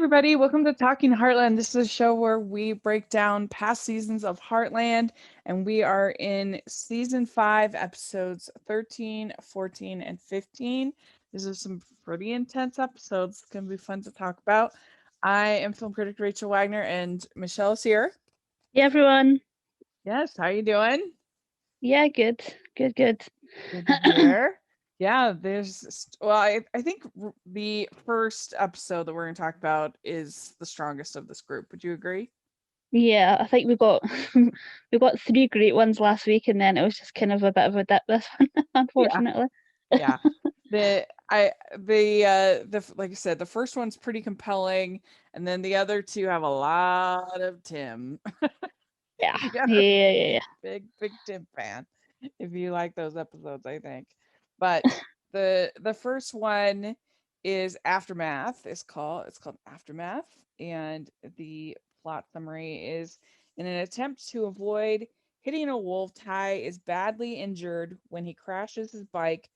everybody. Welcome to Talking Heartland. This is a show where we break down past seasons of Heartland, and we are in season 5, episodes 13, 14, and 15. These are some pretty intense episodes. It's going to be fun to talk about. I am film critic Rachel Wagner, and Michelle is here. Hey everyone. Yes, how you doing? Yeah, good. Good. Good to hear. Yeah, I think the first episode that we're going to talk about is the strongest of this group. Would you agree? Yeah, I think we got we got 3 great ones last week, and then it was just kind of a bit of a dip this one, Yeah. unfortunately. Yeah. The like I said, the first one's pretty compelling, and then the other two have a lot of Tim. Yeah. You gotta Yeah. big Tim fan if you like those episodes, I think. But the first one is Aftermath. It's called Aftermath, and the plot summary is: in an attempt to avoid hitting a wolf, Ty is badly injured when he crashes his bike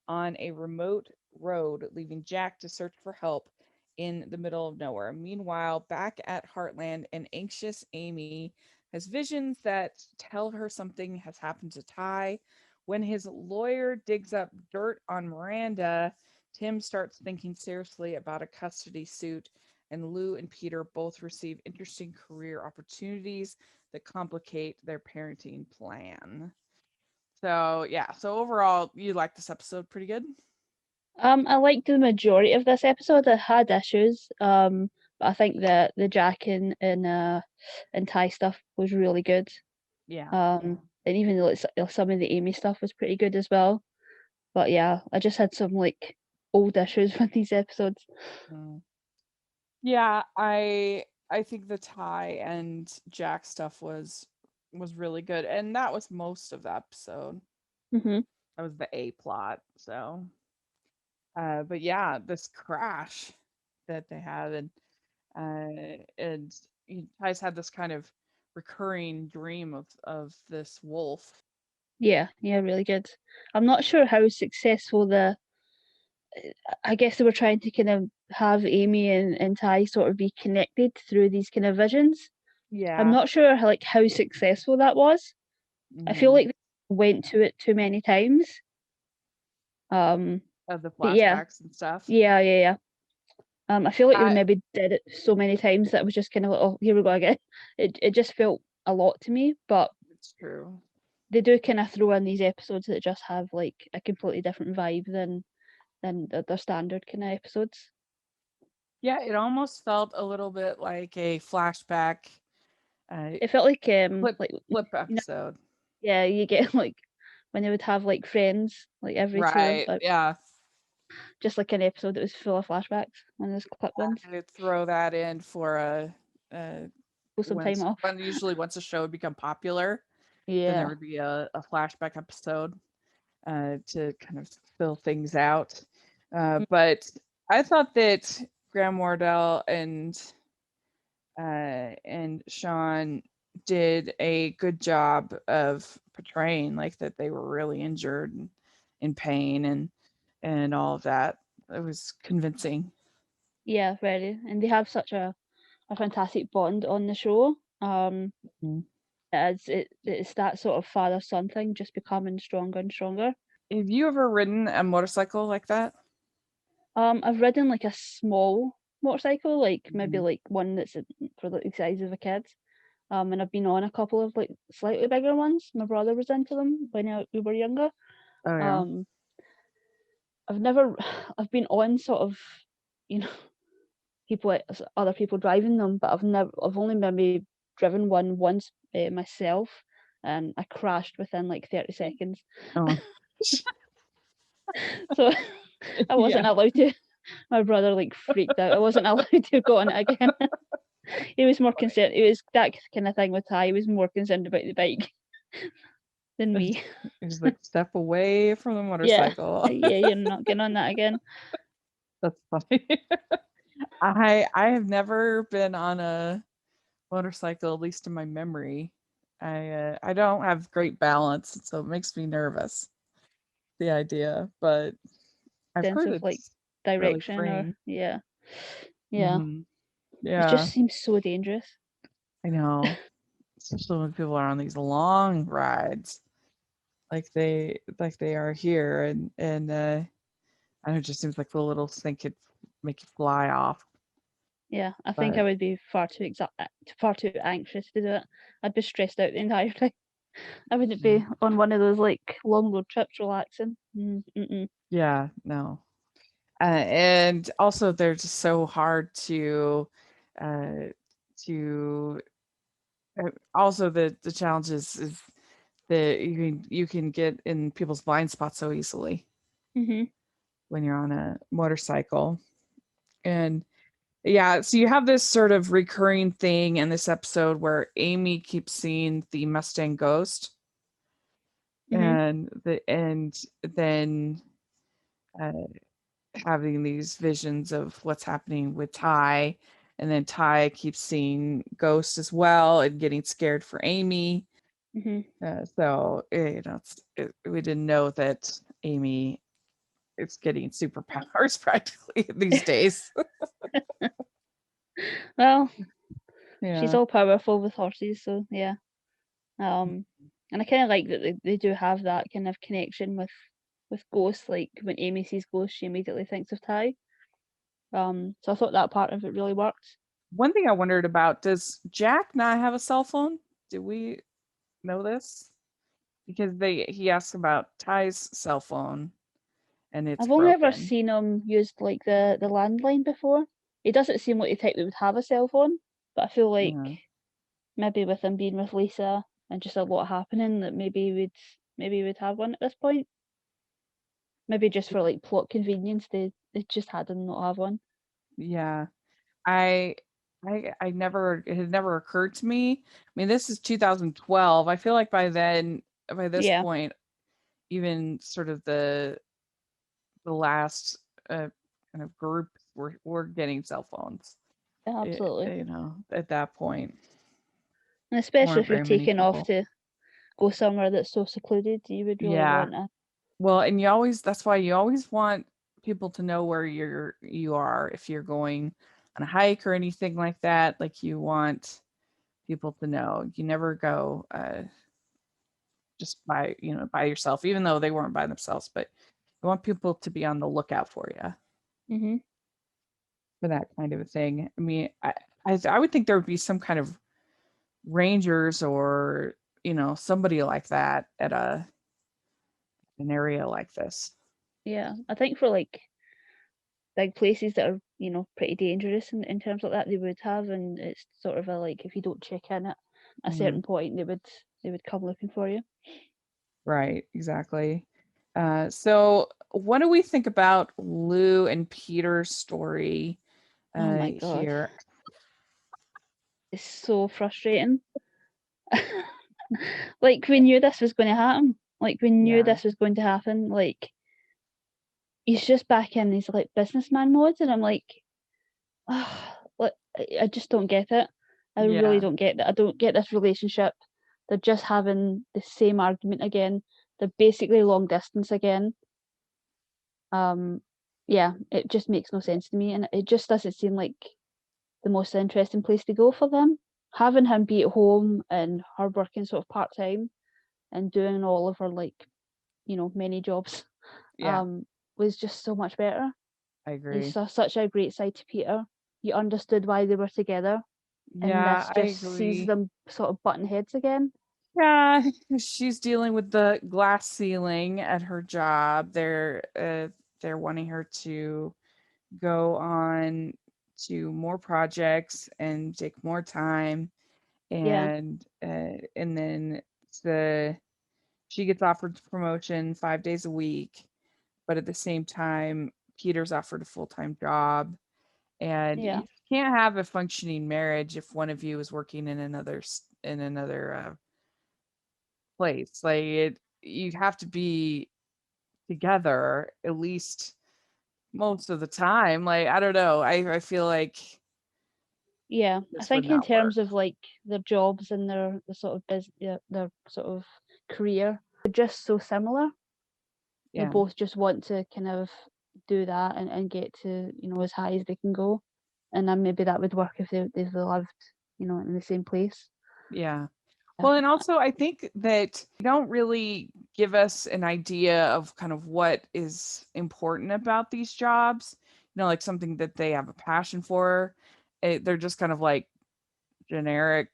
on a remote road, leaving Jack to search for help in the middle of nowhere. Meanwhile, back at Heartland, an anxious Amy has visions that tell her something has happened to Ty. When his lawyer digs up dirt on Miranda, Tim starts thinking seriously about a custody suit, and Lou and Peter both receive interesting career opportunities that complicate their parenting plan. So overall, you like this episode pretty good? I liked the majority of this episode. It had issues, but I think the Jack and Ty stuff was really good. Yeah. And even like some of the Amy stuff was pretty good as well. But yeah, I just had some like old issues with these episodes. Mm. Yeah, I think the Ty and Jack stuff was really good, and that was most of the episode. Mhm. That was the A plot. But yeah, this crash that they had, and Ty's had this kind of recurring dream of this wolf. Yeah, really good. I'm not sure how successful I guess they were trying to kind of have Amy and Ty sort of be connected through these kind of visions. I'm Yeah. not sure how successful that was. I feel Hmm. like they went to it too many times. Um, Of the but yeah, flashbacks and stuff. yeah. I feel like they I maybe did it so many times that it was just kind of like, oh, here we go again. It just felt a lot to me, but It's true. they do kind of throw in these episodes that just have like a completely different vibe than their standard kind of episodes. Yeah, it almost felt a little bit like a flashback uh It felt flip like flip you know, episode. yeah, you get like when they would have like friends like every two Right. Yeah. just like an episode that was full of flashbacks and those clip ones. I would throw that in for a Pull some time off. once a show would become popular, then there Yeah. would be a flashback episode to kind of fill things out. But I thought that Graham Wardell and Sean did a good job of portraying like that they were really injured and in pain and all of that. It was convincing. Yeah, very. And they have such a fantastic bond on the show. Mhm. It's that sort of father son thing just becoming stronger and stronger. Have you ever ridden a motorcycle like that? I've ridden like a small motorcycle, like maybe Mhm. like one for like the size of a kid. And I've been on a couple of like slightly bigger ones. My brother was into them when we were younger. Oh yeah. Um, I've never, I've been on sort of, you know, other people driving them, but I've only maybe driven one once myself, and I crashed within like 30 seconds. Oh So I yeah. wasn't allowed to. My brother like freaked out. I wasn't allowed to go on it again. He was more concerned. It was that kind of thing with Ty. He was more concerned about the bike than me. He's like step away from the Yeah, motorcycle. yeah, you're not getting on that again. That's funny. I have never been on a motorcycle, at least in my memory. I don't have great balance, so it makes me nervous, the idea, but I've Sense heard of like it's really direction or freeing. yeah. Mhm. It just Yeah, seems so dangerous. I know. Especially when people are on these long rides, like they are here, and I don't know, it just seems like the little thing could make you fly off. Yeah, I think But I would be far too anxious to do it. I'd be stressed out the entire time. I wouldn't yeah, be on one of those like long road trips relaxing. yeah, no. And also they're just so hard uh, to also the challenge is that you can get in people's blind spots so easily Mhm. when you're on a motorcycle. And yeah, so you have this sort of recurring thing in this episode where Amy keeps seeing the Mustang ghost, Mhm. and then uh, having these visions of what's happening with Ty, and then Ty keeps seeing ghosts as well and getting scared for Amy. Mhm. So we didn't know that Amy is getting superpowers practically these days. Well, she's Yeah. all powerful with horses, so yeah. Um, and I kind of like that they do have that kind of connection with ghosts. Like when Amy sees ghosts, she immediately thinks of Ty. So I thought that part of it really worked. One thing I wondered about, does Jack not have a cell phone? Do we know this? Because he asks about Ty's cell phone and it's I've only ever broken. seen him used like the landline before. He doesn't seem like the type that would have a cell phone, but I feel like Yeah. maybe with him being with Lisa and just a lot happening, that maybe we'd have one at this point. Maybe just for like plot convenience, they just had him not have one. Yeah. I I never it had never occurred to me. I mean, this is 2012. I feel like by this Yeah, point, even sort of the last kind of group were getting cell phones. yeah, absolutely. At that point, And especially weren't if you're very many taking off people. to go somewhere that's so secluded, you would really Yeah. want to. Well, and that's why you always want people to know where you are if you're going on a hike or anything like that. Like you want people to know. You never go just by yourself, even though they weren't by themselves, but you want people to be on the lookout for you Mhm. for that kind of a thing. I mean, I would think there would be some kind of rangers or somebody like that at an area like this. Yeah, I think for like big places that are pretty dangerous in terms like that, they would have, and it's sort of a like if you don't check in at a Mhm. certain point, they would come looking for you. Right, exactly. So what do we think about Lou and Peter's story Oh my god, here? it's so frustrating. Like we knew this was going to happen. Like we knew Yeah, this was going to happen. Like he's just back in these like businessman modes, and I'm like, like I just don't get it. I really yeah, don't get that. I don't get this relationship. They're just having the same argument again. They're basically long distance again. Um, yeah, it just makes no sense to me, and it just doesn't seem like the most interesting place to go for them. Having him be at home and her working sort of part time and doing all of her like many jobs yeah, um was just so much better. I You agree. saw such a great side to Peter. You understood why they were together, and Yeah, this I just sees agree. them sort of button heads again. Yeah, she's dealing with the glass ceiling at her job. They're wanting her to go on to more projects and take more time, Yeah, and then the she gets offered promotion 5 days a week, but at the same time, Peter's offered a full-time job, and yeah, you can't have a functioning marriage if one of you is working in another place. Like you have to be together at least most of the time. Like I don't know. I feel like yeah. I this would think in not work. terms of like their jobs and their sort of yeah, their sort of career, they're just so similar. They Yeah. both just want to kind of do that and get to as high as they can go. and then maybe that would work if they lived, in the same place. Yeah. Yeah. Well, and also I think that they don't really give us an idea of kind of what is important about these jobs, like something that they have a passion for. They're just kind of like generic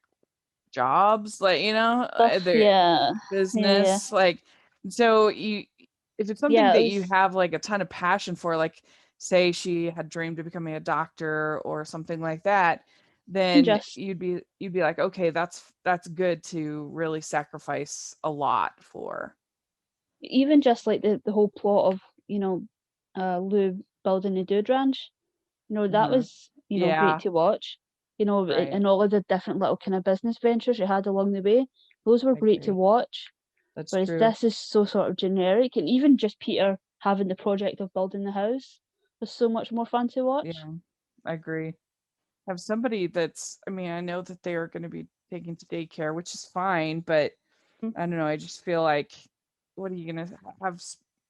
jobs, like, Stuff. their Yeah. Yeah. business. Like, so if it's something Yeah. It that you was have like a ton of passion for, like say she had dreamed of becoming a doctor or something like that, even then just you'd be like, okay, that's good to really sacrifice a lot for. even just like the whole plot of Lou building the dude ranch. That Hmm. was great Yeah, to watch. right. And all of the different little kind of business ventures you had along the way. Those were I great to agree. watch. That's Whereas true. this is so sort of generic, and even just Peter having the project of building the house was so much more fun to watch. Yeah, I agree. Have somebody that's, I mean, I know that they are going to be taken to daycare, which is fine, but Mm. I don't know. I just feel like, what are you gonna have?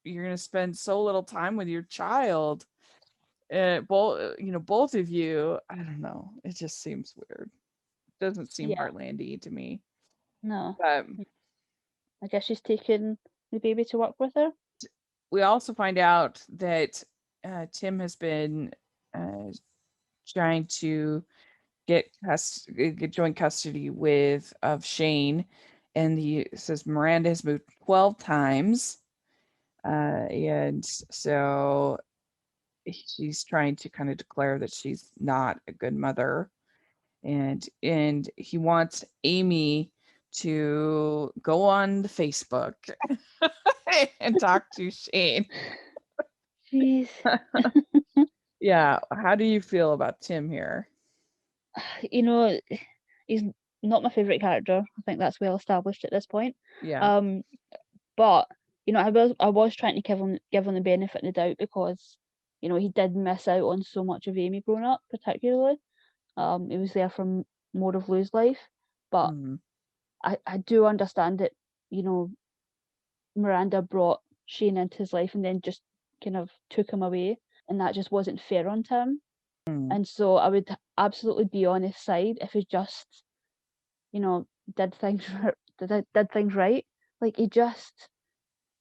You're gonna spend so little time with your child. Both of you. I don't know. It just seems weird. Doesn't seem Yeah, Heartlandy to me. no. But I guess she's taking the baby to work with her. we also find out that Tim has been uh, trying to get joint custody of Shane, and he says Miranda has moved 12 times, and so she's trying to kind of declare that she's not a good mother, and he wants Amy to go on the Facebook and talk to Shane. She's, Yeah, how do you feel about Tim here? you know, he's not my favorite character. I think that's well established at this point. Yeah. Um, but I was trying to give him the benefit of the doubt because he did miss out on so much of Amy growing up, particularly. He was there from more of Lou's life, but Mhm. I do understand that you know Miranda brought Shane into his life and then just kind of took him away, and that just wasn't fair on Tim. Mm. And so I would absolutely be on his side if he just you know did things did things right. Like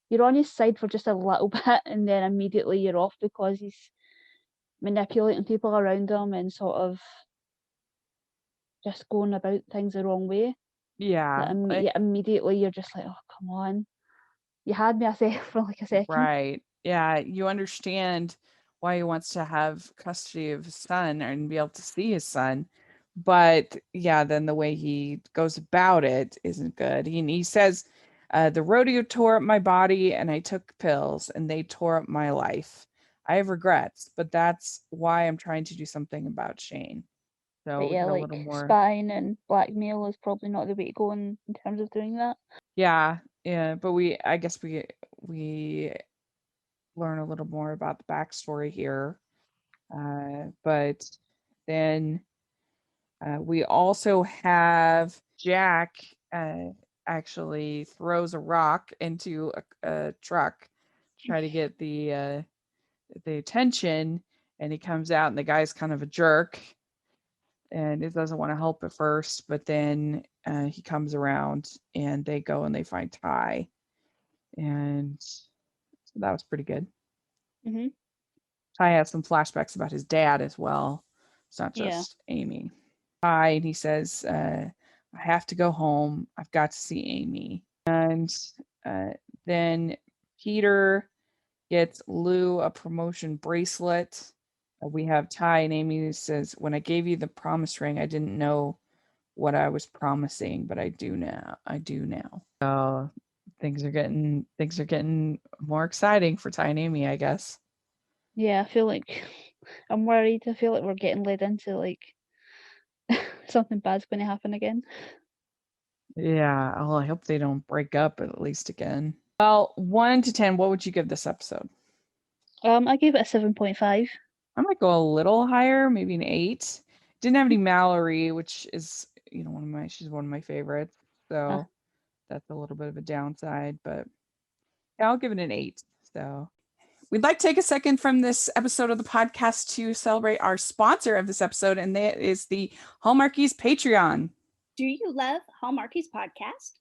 you're on his side for just a little bit, and then immediately you're off because he's manipulating people around him and sort of just going about things the wrong way. That Yeah, like, immediately you're just like, oh come on, you had me for like a second. right. Yeah, you understand why he wants to have custody of his son and be able to see his son. But yeah, then the way he goes about it isn't good. He says, the rodeo tore up my body and I took pills and they tore up my life. I have regrets, but that's why I'm trying to do something about Shane. So But we yeah, get a little like more, spying and blackmail is probably not the way to go in terms of doing that. yeah, yeah, but I guess we learn a little more about the backstory here. But then we also have Jack uh, actually throws a rock into a truck to try to get the attention, and he comes out, and the guy's kind of a jerk, and it doesn't want to help at first, but then he comes around, and they go and they find Ty, and so that was pretty good. Hmm. Ty has some flashbacks about his dad as well. It's not Yeah. just Amy. Ty, and he says, I have to go home. I've got to see Amy. And uh, then Peter gets Lou a promotion bracelet. We have Ty, and Amy who says, when I gave you the promise ring, I didn't know what I was promising, but I do now. I do now. So things are getting more exciting for Ty and Amy, I guess. Yeah, I feel like I'm worried. I feel like we're getting led into like something bad's going to happen again. Yeah, well, I hope they don't break up at least again. Well, 1 to 10, what would you give this episode? I gave it a 7.5. I might go a little higher, maybe an 8. Didn't have any Mallory, which is, she's one of my favorites. Uh, So that's a little bit of a downside, but yeah, I'll give it an 8. So We'd like to take a second from this episode of the podcast to celebrate our sponsor of this episode, and that is the Hallmarkies Patreon. Do you love Hallmarkies Podcast?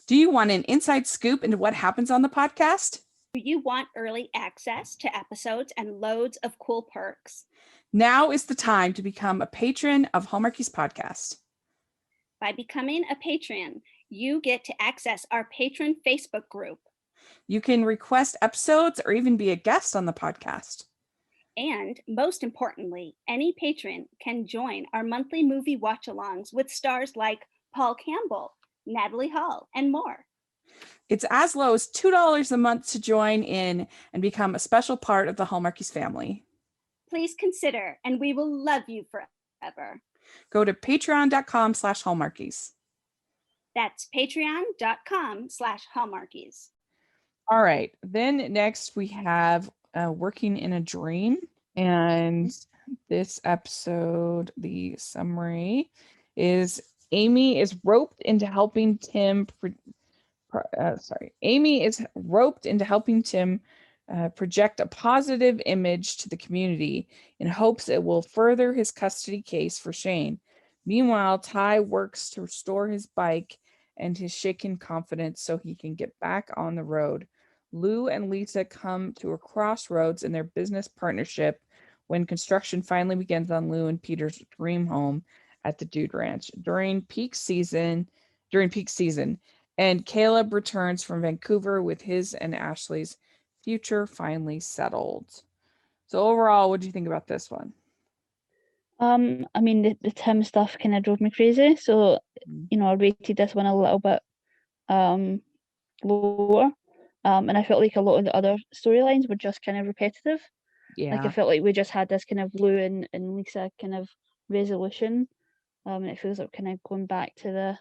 Do you want an inside scoop into what happens on the podcast? Do you want early access to episodes and loads of cool perks? Now is the time to become a patron of Hallmarkies Podcast. By becoming a patron, you get to access our patron Facebook group. You can request episodes or even be a guest on the podcast. And most importantly, any patron can join our monthly movie watch-alongs with stars like Paul Campbell, Natalie Hall, and more. It's as low as $2 a month to join in and become a special part of the Hallmarkies family. Please consider, and we will love you forever. Go to patreon.com/Hallmarkies. That's patreon.com/Hallmarkies. All right. Then next we have Working in a Dream. And this episode, the summary is Amy is roped into helping Tim project a positive image to the community in hopes it will further his custody case for Shane. Meanwhile, Ty works to restore his bike and his shaken confidence so he can get back on the road. Lou and Lisa come to a crossroads in their business partnership when construction finally begins on Lou and Peter's dream home at the Dude Ranch during peak season, and Caleb returns from Vancouver with his and Ashley's future finally settled. So overall, what do you think about this one? I mean, the Tim stuff kind of drove me crazy. So, I rated this one a little bit lower. And I felt like a lot of the other storylines were just kind of repetitive. Yeah. Like I felt like we just had this kind of Lou and Lisa kind of resolution. And it feels like kind of going back to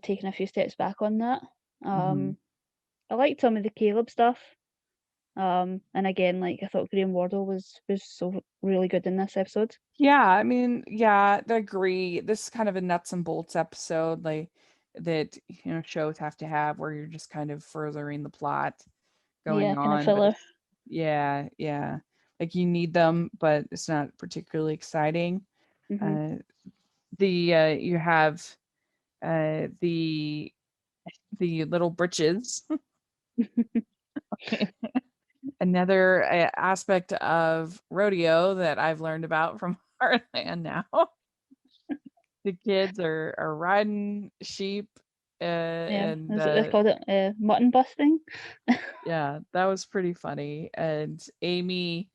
taking a few steps back on that. I liked some of the Caleb stuff. And again, like I thought Graham Wardle was so really good in this episode. Yeah, I mean, I agree. This is kind of a nuts and bolts episode, like that shows have to have, where you're just kind of furthering the plot going kind of on. filler. Yeah. Like you need them, but it's not particularly exciting. You have the little britches. Another aspect of rodeo that I've learned about from Heartland now. The kids are riding sheep. And they called it mutton busting. Yeah, that was pretty funny. And Amy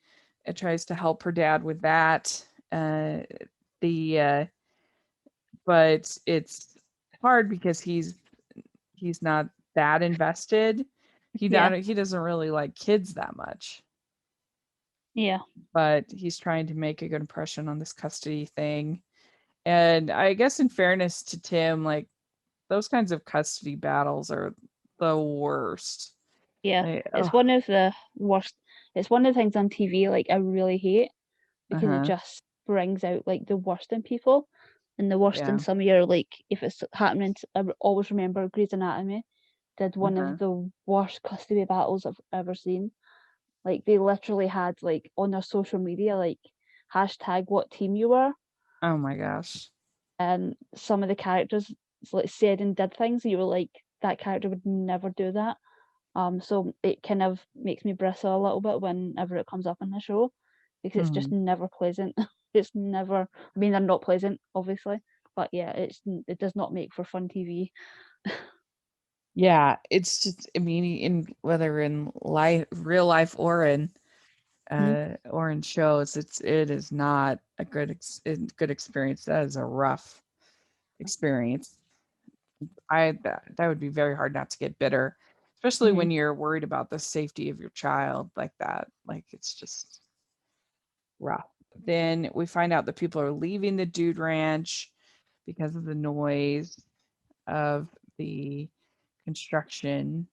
tries to help her dad with that. But it's hard because he's not that invested. He doesn't really like kids that much. Yeah. But he's trying to make a good impression on this custody thing. And I guess in fairness to Tim, like those kinds of custody battles are the worst. Yeah. It's one of the worst. It's one of the things on TV like I really hate because it just brings out like the worst in people and the worst in some of your, like, if it's happening. I always remember Grey's Anatomy did one of the worst custody battles I've ever seen. Like they literally had like on their social media like hashtag what team you were. Oh my gosh. And some of the characters like said and did things and you were like, that character would never do that. So it kind of makes me bristle a little bit whenever it comes up in the show because it's just never pleasant. It's never, I mean, they're not pleasant obviously, but yeah, it does not make for fun TV. Yeah, it's just, I mean, whether in real life or in shows, it is not a good experience. That is a rough experience. That would be very hard not to get bitter, especially when you're worried about the safety of your child like that. Like it's just rough. Then we find out that people are leaving the Dude Ranch because of the noise of the construction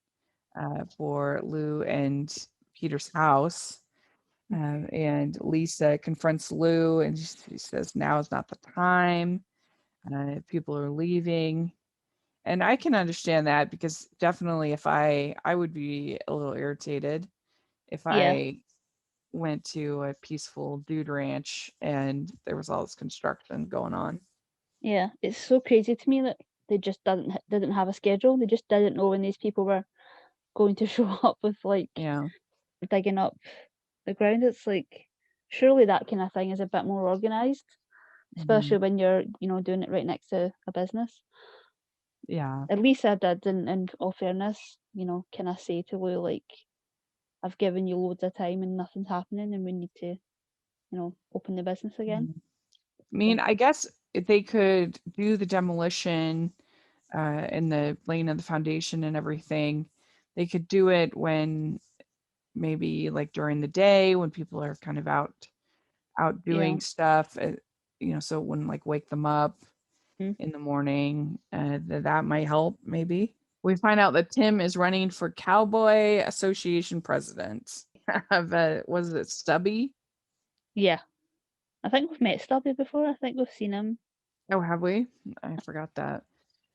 for Lou and Peter's house. And Lisa confronts Lou and she says, now is not the time. People are leaving. And I can understand that because definitely if I would be a little irritated if Yeah. I went to a peaceful dude ranch and there was all this construction going on. Yeah. It's so crazy to me that they just didn't have a schedule. They just didn't know when these people were going to show up with like Yeah. digging up the ground. It's like surely that kind of thing is a bit more organized, especially Mhm. when you're, doing it right next to a business. Yeah. At least I did, in all fairness, kind of say to Lou, like, I've given you loads of time and nothing's happening, and we need to, open the business again. Mhm. I mean, So, I guess if they could do the demolition and the laying of the foundation and everything, they could do it when maybe like during the day when people are kind of out yeah. doing stuff, so it wouldn't like wake them up Mm. in the morning. That might help maybe. We find out that Tim is running for Cowboy Association president. Was it Stubby? Yeah. I think we've met Stubby before. I think we've seen him. Oh, have we? I forgot that.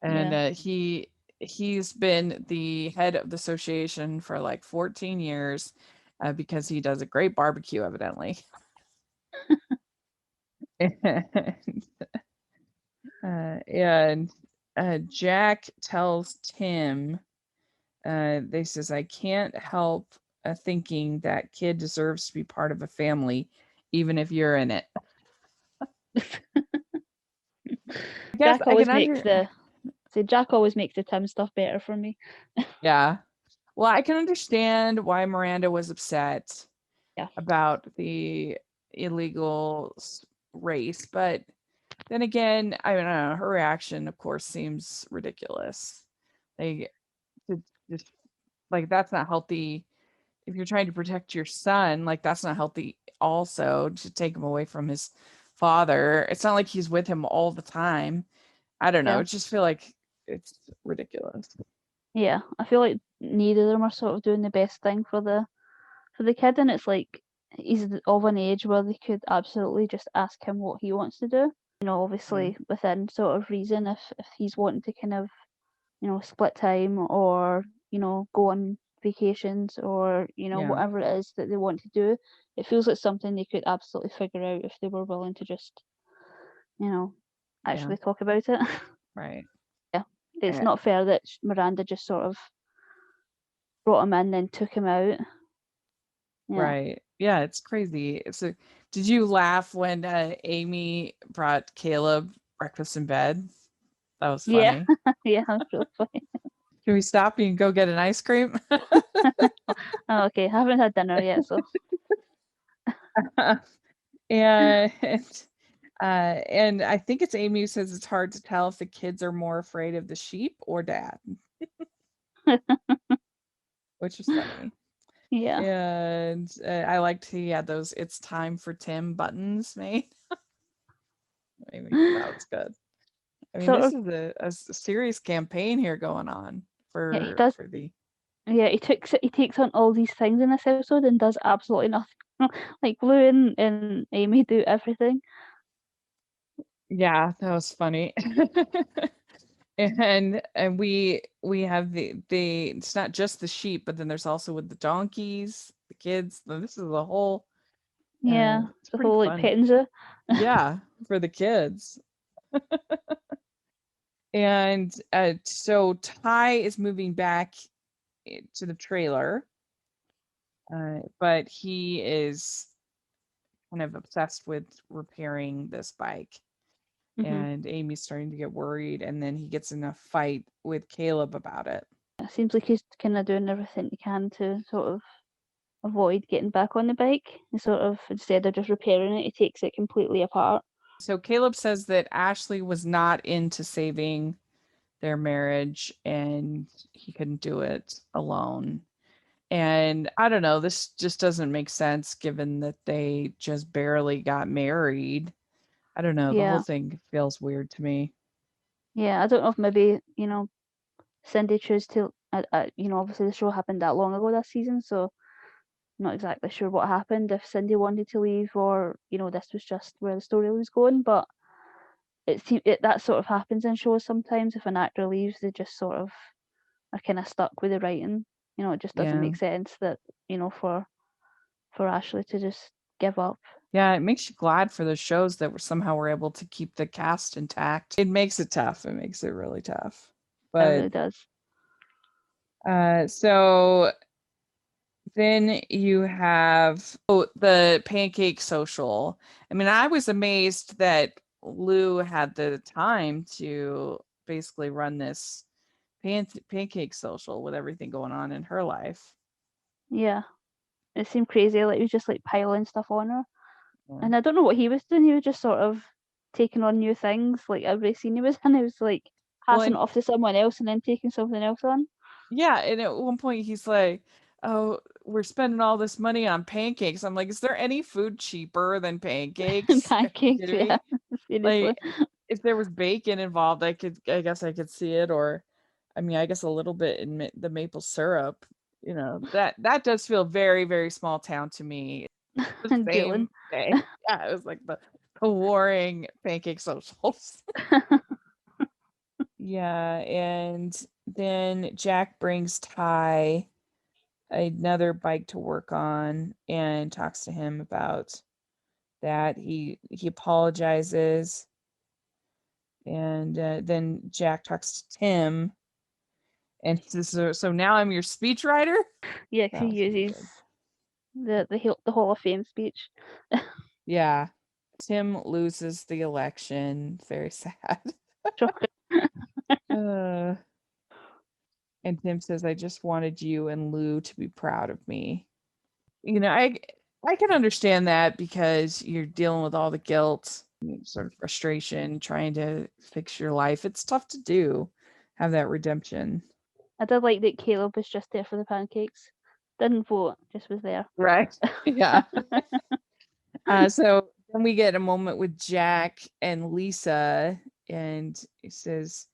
And Yeah. he's been the head of the association for like 14 years because he does a great barbecue, evidently. And Jack tells Tim, they says, I can't help thinking that kid deserves to be part of a family, even if you're in it. I guess Jack I can always makes Jack always makes the Tim stuff better for me. yeah. Well, I can understand why Miranda was upset Yeah. about the illegal race, but then again, I don't know, her reaction, of course, seems ridiculous. Like, to just like that's not healthy. If you're trying to protect your son, like that's not healthy also to take him away from his father. It's not like he's with him all the time. I don't know. Yeah. I just feel like it's ridiculous. Yeah. I feel like neither of them are sort of doing the best thing for the kid, and it's like he's of an age where they could absolutely just ask him what he wants to do. Obviously within sort of reason, if he's wanting to kind of, split time or, go on vacations or, Yeah. whatever it is that they want to do, it feels like something they could absolutely figure out if they were willing to just, Yeah. actually talk about it. Right. Yeah. It's Uh, not fair that Miranda just sort of brought him in, then took him out. Yeah. right. Yeah, it's crazy. Did you laugh when Amy brought Caleb breakfast in bed? That was Yeah. funny. Yeah, that's really funny. Can we stop and go get an ice cream? Oh, okay, haven't had dinner yet, so and and I think it's Amy who says it's hard to tell if the kids are more afraid of the sheep or dad, which is funny. yeah. And I liked he had those "It's time for Tim" buttons made. Maybe that was good. I mean, Sort this of, is a serious campaign here going on yeah, he does. for the Yeah, he takes on all these things in this episode and does absolutely nothing. Like Lou and Amy do everything. yeah, that was funny. And we have the it's not just the sheep, but then there's also with the donkeys, the kids. This is a whole Yeah, it's the pretty whole like fun. petting zoo. Yeah, for the kids. And so Ty is moving back to the trailer, but he is kind of obsessed with repairing this bike. Hmm. And Amy's starting to get worried, and then he gets in a fight with Caleb about it. It seems like he's kind of doing everything he can to sort of avoid getting back on the bike. And sort of instead of just repairing it, he takes it completely apart. So Caleb says that Ashley was not into saving their marriage and he couldn't do it alone. And I don't know, this just doesn't make sense given that they just barely got married. I don't know, the whole Yeah, thing feels weird to me. yeah. I don't know if maybe Cindy chose to. Obviously the show happened that long ago this season, so not exactly sure what happened, if Cindy wanted to leave or this was just where the story was going. But that sort of happens in shows sometimes. If an actor leaves, they just sort of are kind of stuck with the writing. It just doesn't Yeah. make sense that for for Ashley to just give up. Yeah, it makes you glad for the shows that were able to keep the cast intact. It makes it tough. It makes it really tough. It But really does. so then you have the Pancake Social. I mean, I was amazed that Lou had the time to basically run this Pancake Social with everything going on in her life. Yeah. It seemed crazy, like he was just like piling stuff on her. Yeah. And I don't know what he was doing. He was just sort of taking on new things. Like every scene he was in, he was like passing it off to someone else and then taking something else on. Yeah, and at one point he's like, "Oh, we're spending all this money on pancakes." I'm like, "Is there any food cheaper than pancakes?" Pancakes, yeah. Seriously. Like, if there was bacon involved, I guess I could see it, or, I mean, I guess a little bit in the maple syrup. That does feel very, very small town to me. The And same Dylan. day. Yeah, it was like the warring Pancake Socials. Yeah, and then Jack brings Ty another bike to work on and talks to him about that. He apologizes, and then Jack talks to Tim, and he says, "So now I'm your speechwriter." Yeah, 'cause he uses the Hall of Fame speech. Yeah, Tim loses the election. Very sad. uh, and Tim says, "I just wanted you and Lou to be proud of me." I can understand that because you're dealing with all the guilt, sort of frustration, trying to fix your life. It's tough to do, have that redemption. I did like that Caleb was just there for the pancakes. Didn't vote, just was there. Right. Yeah. So then we get a moment with Jack and Lisa, and he says,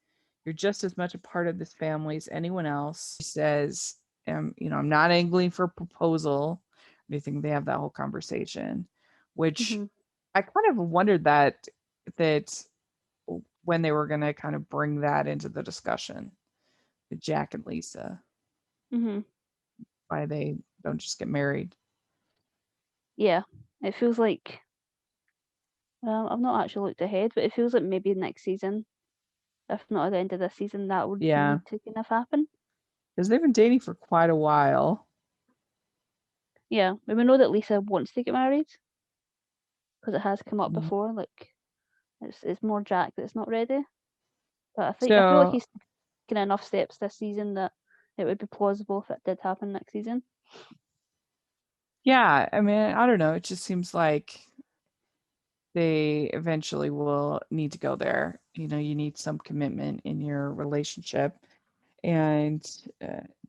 "You're just as much a part of this family as anyone else." He says, "I'm not angling for a proposal." I think they have that whole conversation, which I kind of wondered that when they were going to kind of bring that into the discussion with Jack and Lisa, why they don't just get married. Yeah, it feels like, well, I've not actually looked ahead, but it feels like maybe next season, if not at the end of this season, that would Yeah, need to kind of happen. because they've been dating for quite a while. Yeah, but we know that Lisa wants to get married because it has come up Mhm. before. Like it's more Jack that's not ready. But I feel like So he's taken enough steps this season that it would be plausible if it did happen next season. yeah, I mean, I don't know. It just seems like they eventually will need to go there. You need some commitment in your relationship. And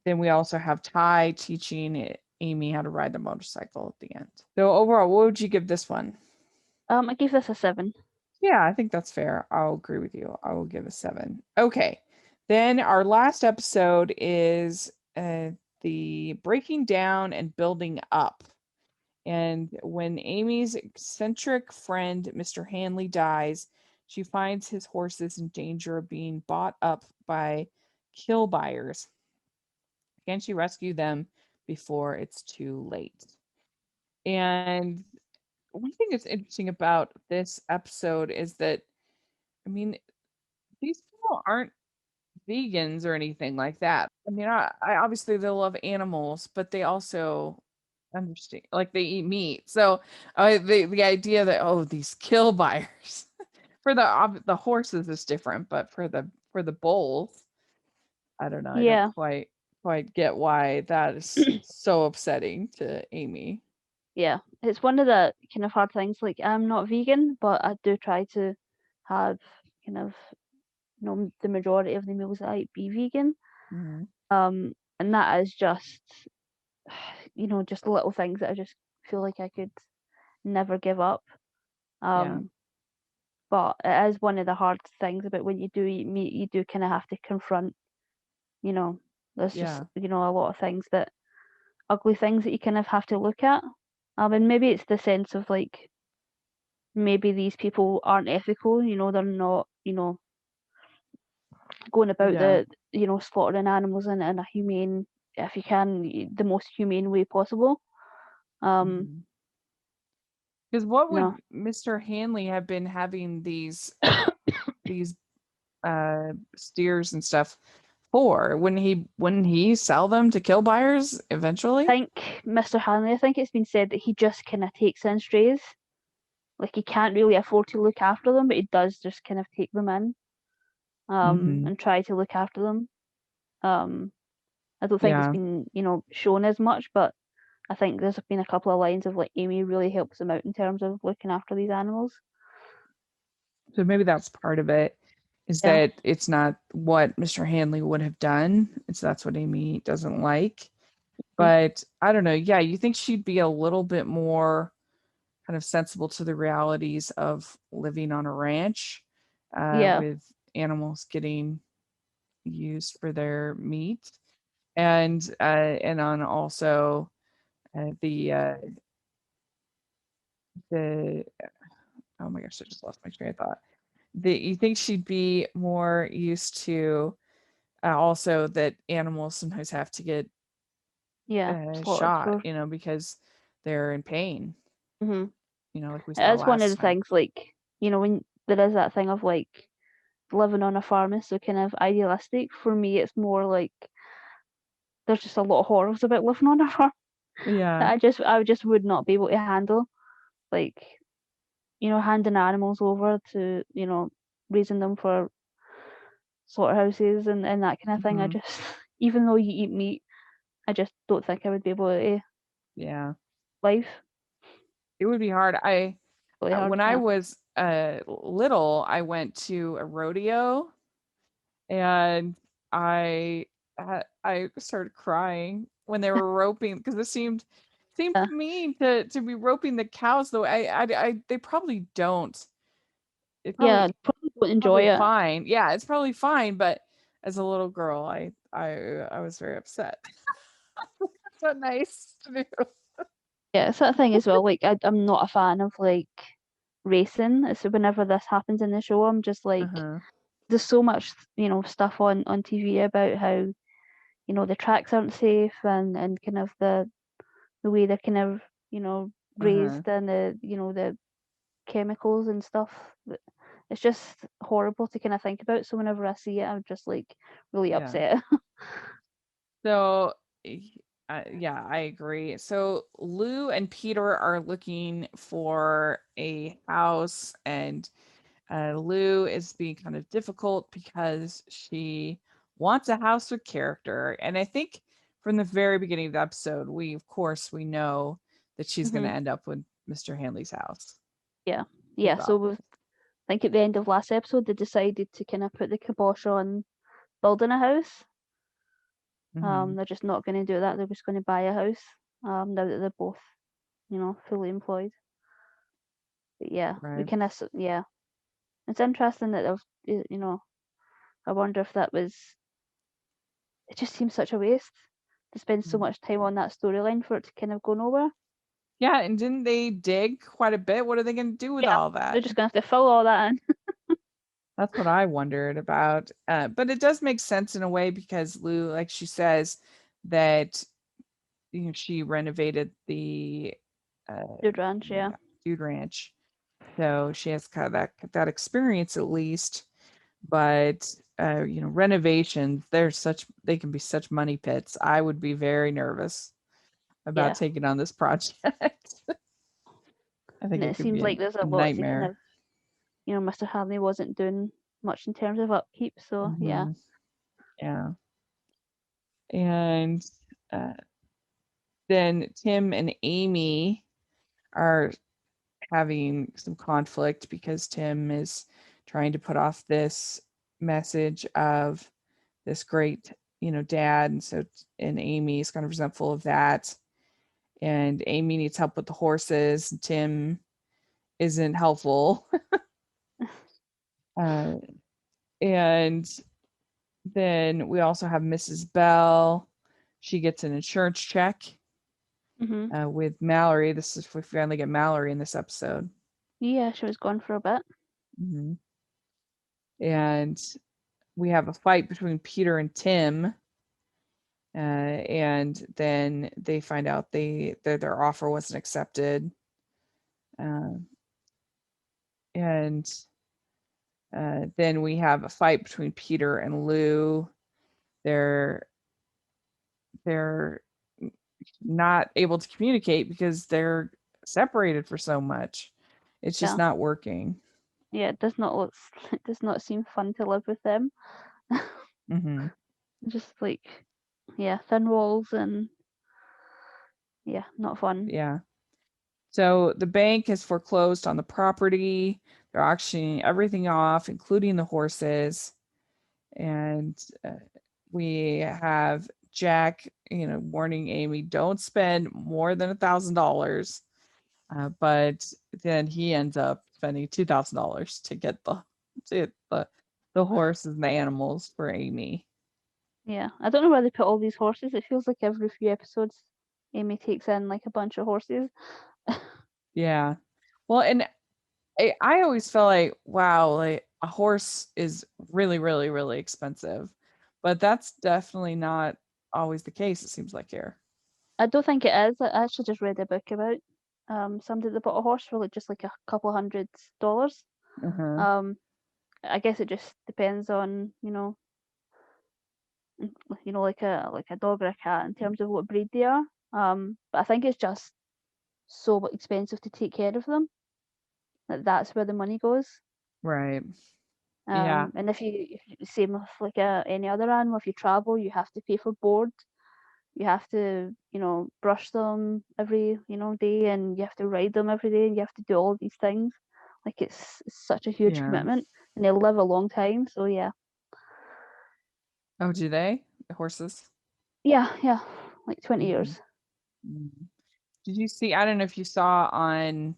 then we also have Ty teaching Amy how to ride the motorcycle at the end. So overall, what would you give this one? I gave this a 7. Yeah, I think that's fair. I'll agree with you. I will give a 7. Okay. Then our last episode is the breaking down and building up. And when Amy's eccentric friend, Mr. Hanley, dies, she finds his horses in danger of being bought up by kill buyers. Can she rescue them before it's too late? And one thing that's interesting about this episode is that, I mean, these people aren't vegans or anything like that. I mean, I obviously they love animals, but they also understand, like they eat meat. So the idea that, oh, these kill buyers for the horses is different, but for the bulls, I don't know. I don't Yeah, quite get why that is so upsetting to Amy. yeah. It's one of the kind of hard things. Like I'm not vegan, but I do try to have kind of the majority of the meals that I eat be vegan. Mhm. And that is just just little things that I just feel like I could never give up. Yeah. But it is one of the hard things about when you do eat meat, you do kind of have to confront, there's just, Yeah. a lot of things ugly things that you kind of have to look at. And maybe it's the sense of like, maybe these people aren't ethical, they're not, going about Yeah. slaughtering animals in a humane, if you can, the most humane way possible. Um, Because what would no, Mr. Hanley have been having these steers and stuff for? Wouldn't he sell them to kill buyers eventually? I think Mr. Hanley. I think it's been said that he just kind of takes in strays. Like he can't really afford to look after them, but he does just kind of take them in, Mm-hmm. and try to look after them. I don't think it's Yeah. been, shown as much, but I think there's been a couple of lines of like Amy really helps him out in terms of looking after these animals. So maybe that's part of it, is Yeah. that it's not what Mr. Hanley would have done. It's that's what Amy doesn't like. But I don't know. Yeah, you think she'd be a little bit more kind of sensible to the realities of living on a ranch Yeah. with animals getting used for their meat, and on also the oh my gosh, I just lost my train of thought. You think she'd be more used to also that animals sometimes have to get Yeah. Slaughtered shot, for. because they're in pain, hmm like we saw It is one of last the time. things, like, when there is that thing of like living on a farm is so kind of idealistic. For me, it's more like there's just a lot of horrors about living on a farm that Yeah. I just would not be able to handle. Like, handing animals over to, raising them for slaughterhouses and that kind of thing. I Hmm. just, even though you eat meat, I just don't think I would be able to Yeah. live. It would be hard. Really hard. When I Yeah. was little, I went to a rodeo, and I started crying when they were roping, because it seemed Yeah. mean to be roping the cows, though they probably don't. It Yeah. probably Probably don't enjoy probably it. fine. Yeah, it's probably fine, but as a little girl, I was very upset. It's not nice to do. Yeah, it's that thing as well. Like, I'm not a fan of like racing. So whenever this happens in the show, I'm just like, Uh-huh. there's so much, stuff on TV about how, the tracks aren't safe and kind of the way they're kind of, Uh-huh. raised and the chemicals and stuff. It's just horrible to kind of think about. So whenever I see it, I'm just like really Yeah. upset. So, yeah, I agree. So Lou and Peter are looking for a house, and Lou is being kind of difficult because she wants a house with character. And I think from the very beginning of the episode, of course we know that she's going to hmm end up with Mr. Hanley's house. Yeah, It's yeah. So obvious. I think at the end of last episode, they decided to kind of put the kibosh on building a house. Hmm. They're just not going to do that. They're just going to buy a house. Now that they're both, fully employed. But yeah, we Right. kind of, yeah. It's interesting that I wonder if that was. It just seems such a waste to spend so Mm. much time on that storyline for it to kind of go nowhere. Yeah, and didn't they dig quite a bit? What are they going to do with Yeah, all they're that? just gonna have to fill all that in. That's what I wondered about. But it does make sense in a way, because Lou, like she says, that she renovated the Dude Ranch, yeah. dude ranch, so she has kind of that experience at least. But renovations, they can be such money pits. I would be very nervous about Yeah. taking on this project. I think And it it could be seems a like there's a lot to kind nightmare. of, Mr. Hadley wasn't doing much in terms of upkeep, so yeah. Hmm. Yeah. And uh, then Tim and Amy are having some conflict, because Tim is trying to put off this message of this great, dad. And Amy is kind of resentful of that. And Amy needs help with the horses. And Tim isn't helpful. uh, and then we also have Mrs. Bell. She gets an insurance check hmm with Mallory. This is, we finally get Mallory in this episode. Yeah, she was gone for a bit. Hmm. And we have a fight between Peter and Tim, and then they find out their offer wasn't accepted, uh, and then we have a fight between Peter and Lou. They're they're not able to communicate because they're separated for so much. It's just Yeah. not working. Yeah, it does not look it does not seem fun to live with them. Hmm. Just like, yeah, thin walls and yeah, not fun. Yeah. So the bank has foreclosed on the property. They're auctioning everything off, including the horses. And we have Jack, warning Amy, don't spend more than $1,000. But then he ends up spending $2,000 to get the horses and the animals for Amy. Yeah, I don't know where they put all these horses. It feels like every few episodes, Amy takes in like a bunch of horses. Yeah. Well, and I always felt like, wow, like a horse is really, really, really expensive. But that's definitely not always the case, it seems like here. I don't think it is. I actually just read a book about somebody that bought a horse for like just like a couple $100s. Uh-huh. I guess it just depends on like a dog or a cat in terms of what breed they are. But I think it's just so expensive to take care of them that's where the money goes. Right. Yeah. And if you same with like any other animal, if you travel, you have to pay for board. You have to, brush them every, day, and you have to ride them every day, and you have to do all these things. Like it's such a huge Yeah. commitment, and they live a long time. So yeah, Oh, do they? The horses? yeah, like 20 Mhm. years. Mhm. Did you see? I don't know if you saw on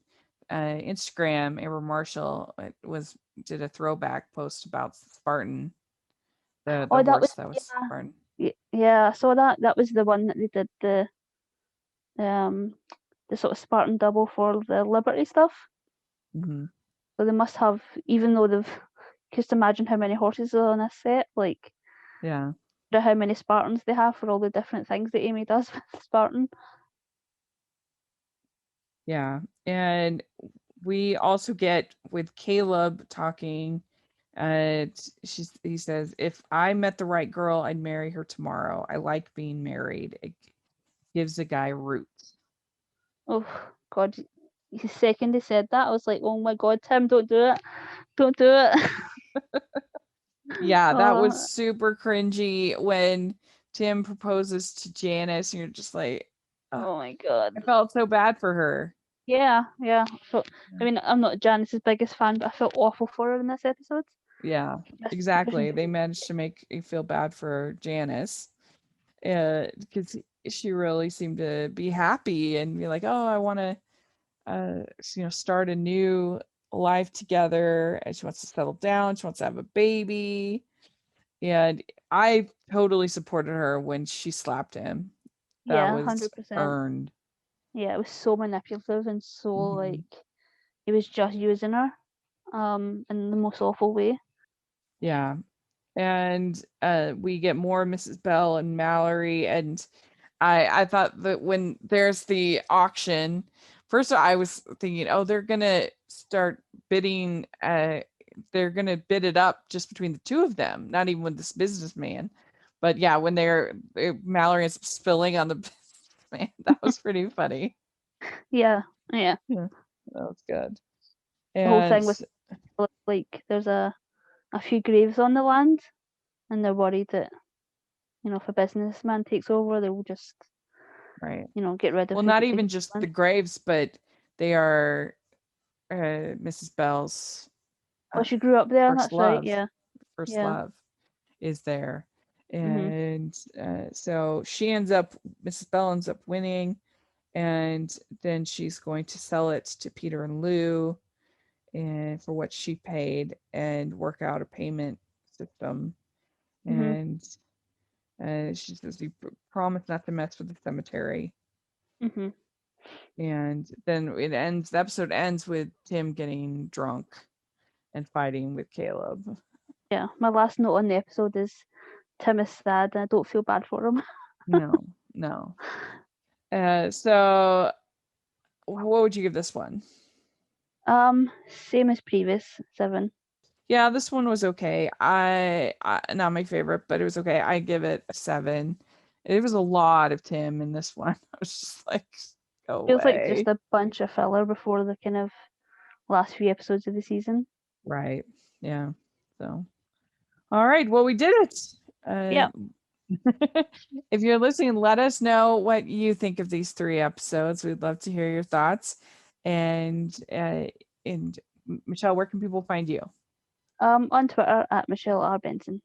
Instagram, Amber Marshall did a throwback post about Spartan, the Oh, that horse was that was Spartan. yeah. I saw that. That was the one that they did um the sort of Spartan double for the Liberty stuff. Hmm. So they must have, even though they've, just imagine how many horses are on a set, like Yeah. how many Spartans they have for all the different things that Amy does with Spartan. Yeah. And we also get with Caleb talking. He says, if I met the right girl, I'd marry her tomorrow. I like being married. It gives a guy roots. Oh God, the second he said that, I was like, oh my God, Tim, don't do it, don't do it. Yeah, that was Oh super cringy when Tim proposes to Janice, and you're just like, oh, oh my God. I felt so bad for her. Yeah. So I mean, I'm not Janice's biggest fan, but I felt awful for her in this episode. Yeah, Just exactly. They managed to make you feel bad for Janice, because she really seemed to be happy and be like, oh, I want to, start a new life together, and she wants to settle down. She wants to have a baby, and I totally supported her when she slapped him. That yeah, was 100%. earned. Yeah, it was so manipulative and so Hmm. like he was just using her, in the most awful way. Yeah. And we get more Mrs. Bell and Mallory, and I thought that when there's the auction, first I was thinking, oh, they're gonna bid it up just between the two of them, not even with this businessman. But yeah, when Mallory is spilling on the businessman, that was pretty funny. Yeah, yeah. Yeah, that was good. The whole And thing was like there's a few graves on the land, and they're worried that if a businessman takes over, they will just right. get rid of Well, not the even just the land. graves, but they are Mrs. Bell's Oh, uh, she grew up there. first That's right. love. Yeah, First yeah. love is there. Mhm. And so Mrs. Bell ends up winning, and then she's going to sell it to Peter and Lou and for what she paid and work out a payment system. Mhm. And she says, "You promise not to mess with the cemetery." Mhm. And then the episode ends with Tim getting drunk and fighting with Caleb. Yeah. My last note on the episode is Tim is sad, and I don't feel bad for him. No. So what would you give this one? Same as previous, 7. Yeah, this one was okay. I not my favorite, but it was okay. I give it a 7. It was a lot of Tim in this one. I was just like, go Feels like away. just a bunch of filler before the kind of last few episodes of the season. Right. Yeah. So, all right. Well, we did it. Yeah. If you're listening, let us know what you think of these 3 episodes. We'd love to hear your thoughts. And Michelle, where can people find you? On Twitter at Michelle R. Benson.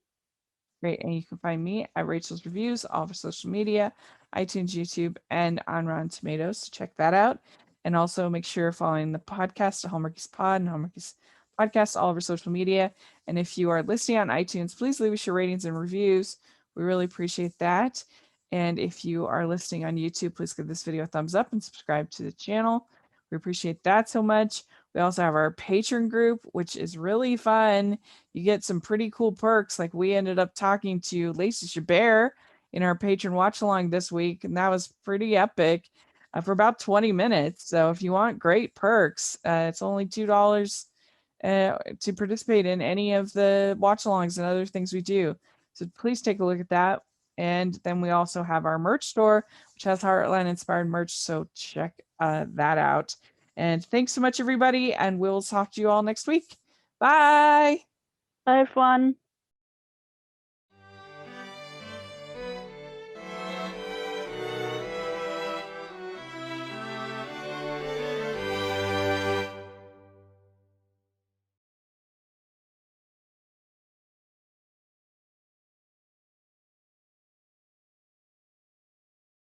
Great. And you can find me at Rachel's Reviews, all over social media, iTunes, YouTube, and on Rotten Tomatoes. So check that out. And also make sure you're following the podcast, Hallmarkies Pod and Hallmarkies Podcast, all over social media. And if you are listening on iTunes, please leave us your ratings and reviews. We really appreciate that. And if you are listening on YouTube, please give this video a thumbs up and subscribe to the channel. We appreciate that so much. We also have our Patron group, which is really fun. You get some pretty cool perks. Like we ended up talking to Lacey Chabert in our Patron watch along this week, and that was pretty epic for about 20 minutes. So if you want great perks, it's only $2 to participate in any of the watch alongs and other things we do. So please take a look at that. And then we also have our merch store, which has Heartland inspired merch. So check that out. And thanks so much, everybody. And we'll talk to you all next week. Bye. Bye, everyone.